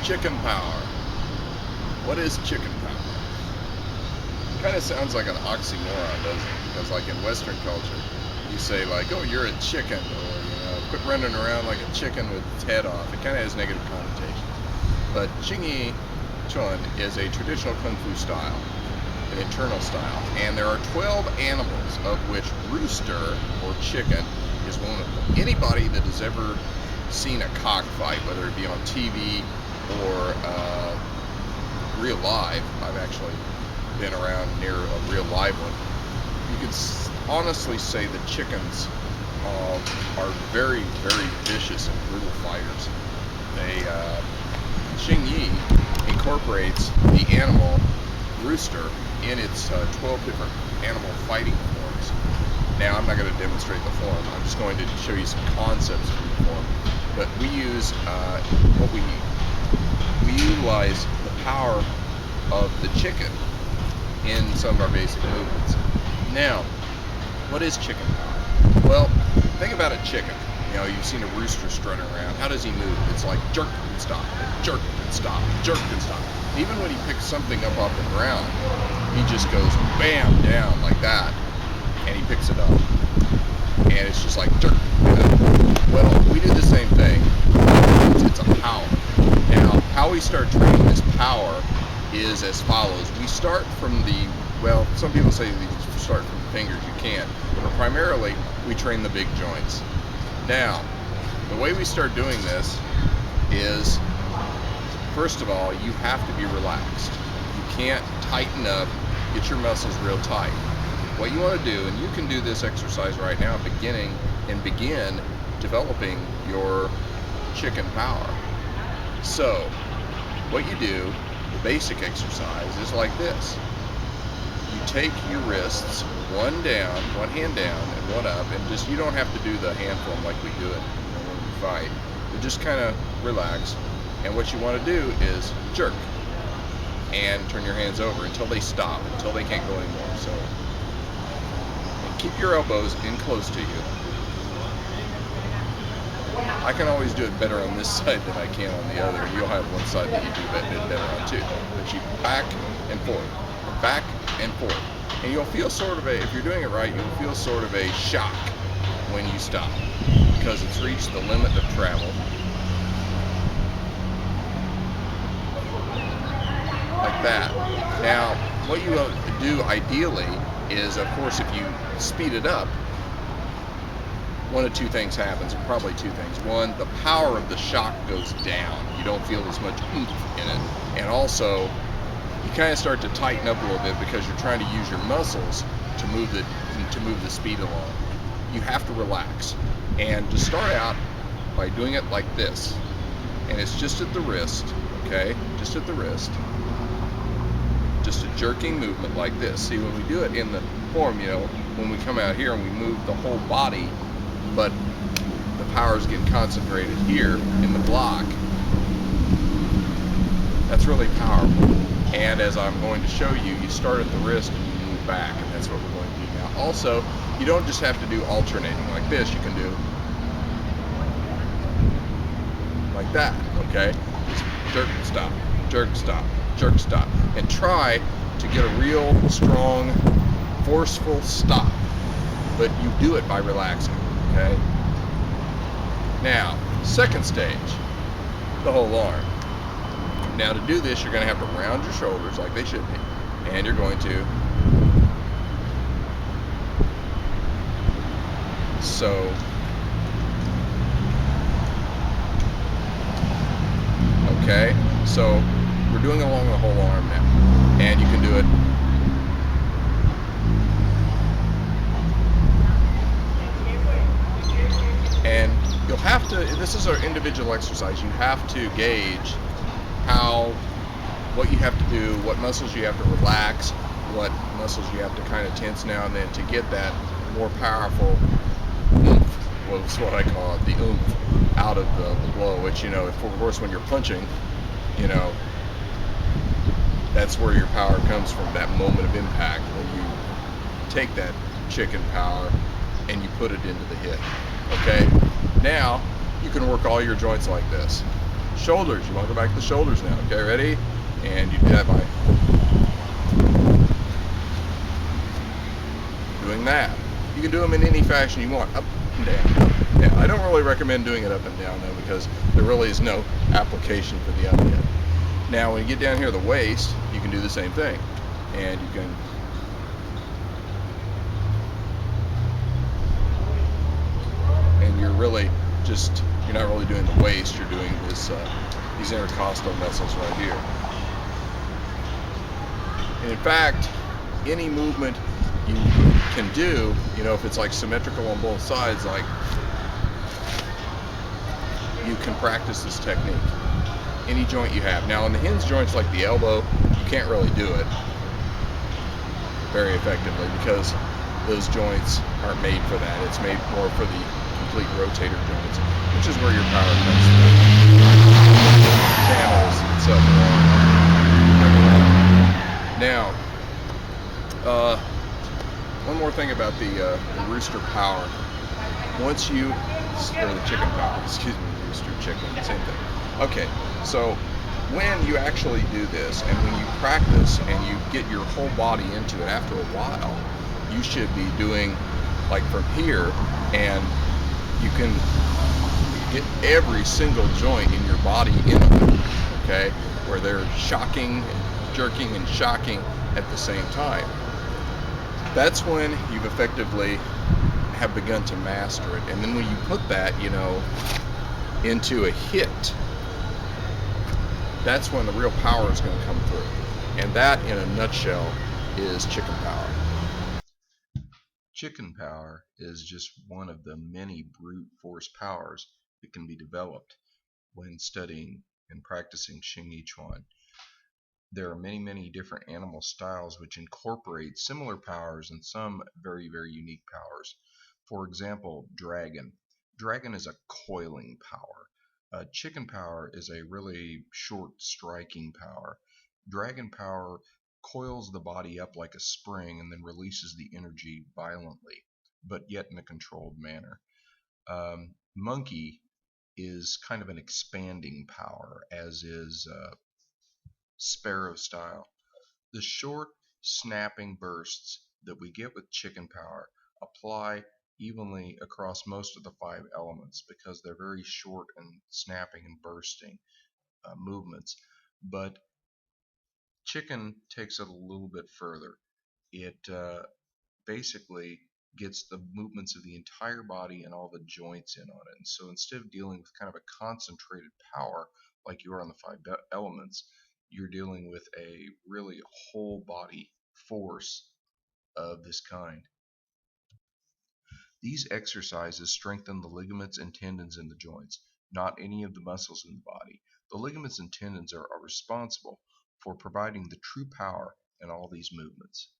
Chicken power. What is chicken power? Kind of sounds like an oxymoron, doesn't it? Because like in Western culture, you say like, oh, you're a chicken, or quit running around like a chicken with its head off. It kind of has negative connotations. But Hsing-i is a traditional Kung Fu style, an internal style, and there are 12 animals, of which rooster, or chicken, is one of them. Anybody that has ever seen a cockfight, whether it be on TV or real live, I've actually been around near a real live one, you can honestly say that chickens are very, very vicious and brutal fighters. They, Hsing-i incorporates the animal rooster in its 12 different animal fighting forms. Now, I'm not going to demonstrate the form. I'm just going to show you some concepts from the form. But we use we utilize the power of the chicken in some of our basic movements. Now, what is chicken power? Well, think about a chicken. You know, you've seen a rooster strutting around. How does he move? It's like jerk and stop, jerk and stop, jerk and stop. Even when he picks something up off the ground, he just goes bam down like that, and he picks it up. And it's just like jerk. Well, we do the same thing. It's a power. Now, how we start training this power is as follows. We start from well, some people say you start from the fingers. You can. But primarily, we train the big joints. Now, the way we start doing this is, first of all, you have to be relaxed. You can't tighten up, get your muscles real tight. What you want to do, and you can do this exercise right now, begin developing your chicken power. So, what you do, the basic exercise is like this. You take your wrists, one hand down and one up, and just, you don't have to do the hand form like we do it when we fight, but just kind of relax. And what you want to do is jerk and turn your hands over until they stop, until they can't go anymore. So, and keep your elbows in close to you. I can always do it better on this side than I can on the other. You'll have one side that you do better on too. But you back and forth, back and forth. And you'll feel sort of if you're doing it right, you'll feel sort of a shock when you stop, because it's reached the limit of travel. Like that. Now, what you will do ideally is, of course, if you speed it up, one of two things happens, or probably two things. One, the power of the shock goes down. You don't feel as much oomph in it. And also, you kind of start to tighten up a little bit because you're trying to use your muscles to move the speed along. You have to relax. And to start out by doing it like this, and it's just at the wrist, okay? Just at the wrist. Just a jerking movement like this. See, when we do it in the form, you know, when we come out here and we move the whole body, but the power is getting concentrated here in the block, that's really powerful. And as I'm going to show you, you start at the wrist and you move back, and that's what we're going to do now. Also, you don't just have to do alternating like this. You can do like that, okay? Just jerk, stop, jerk, stop, jerk, stop. And try to get a real strong, forceful stop. But you do it by relaxing, okay? Now, second stage, the whole arm. Now, to do this, you're going to have to round your shoulders like they should be. And you're going to, so, okay, so we're doing along the whole arm now. And you can do it and you'll have to, this is our individual exercise, you have to gauge what you have to do, what muscles you have to relax, what muscles you have to kind of tense now and then to get that more powerful oomph, well, that's what I call it, the oomph out of the blow, which, you know, of course when you're punching, you know, that's where your power comes from, that moment of impact when you take that chicken power and you put it into the hit. Okay, now you can work all your joints like this. Shoulders, you want to go back to the shoulders now. Okay, ready? And you do that by doing that. You can do them in any fashion you want, up and down. Now, I don't really recommend doing it up and down though, because there really is no application for the up and down. Now, when you get down here to the waist, you can do the same thing, and you can you're really just, you're not really doing the waist, you're doing this these intercostal muscles right here. And in fact, any movement you can do, you know, if it's like symmetrical on both sides, like, you can practice this technique any joint you have. Now, in the hinge joints like the elbow, you can't really do it very effectively because those joints aren't made for that. It's made more for the complete rotator joints, which is where your power comes through. Channels itself. Now, one more thing about the rooster power. Once you, or the chicken power, excuse me, rooster chicken, same thing. Okay, so when you actually do this, and when you practice and you get your whole body into it, after a while, you should be doing like from here, and you can get every single joint in your body into it, okay? Where they're shocking, jerking, and shocking at the same time. That's when you've effectively have begun to master it. And then when you put that, you know, into a hit, that's when the real power is going to come through. And that, in a nutshell, is chicken power. Chicken power is just one of the many brute force powers that can be developed when studying and practicing Hsing-i. There are many, many different animal styles which incorporate similar powers and some very, very unique powers. For example, dragon. Dragon is a coiling power. Chicken power is a really short striking power. Dragon power coils the body up like a spring and then releases the energy violently, but yet in a controlled manner. Monkey is kind of an expanding power, as is sparrow style. The short, snapping bursts that we get with chicken power apply evenly across most of the 5 elements because they're very short and snapping and bursting movements. But chicken takes it a little bit further. It basically gets the movements of the entire body and all the joints in on it. And so instead of dealing with kind of a concentrated power like you are on the 5 elements, you're dealing with a really whole body force of this kind. These exercises strengthen the ligaments and tendons in the joints, not any of the muscles in the body. The ligaments and tendons are responsible for providing the true power in all these movements.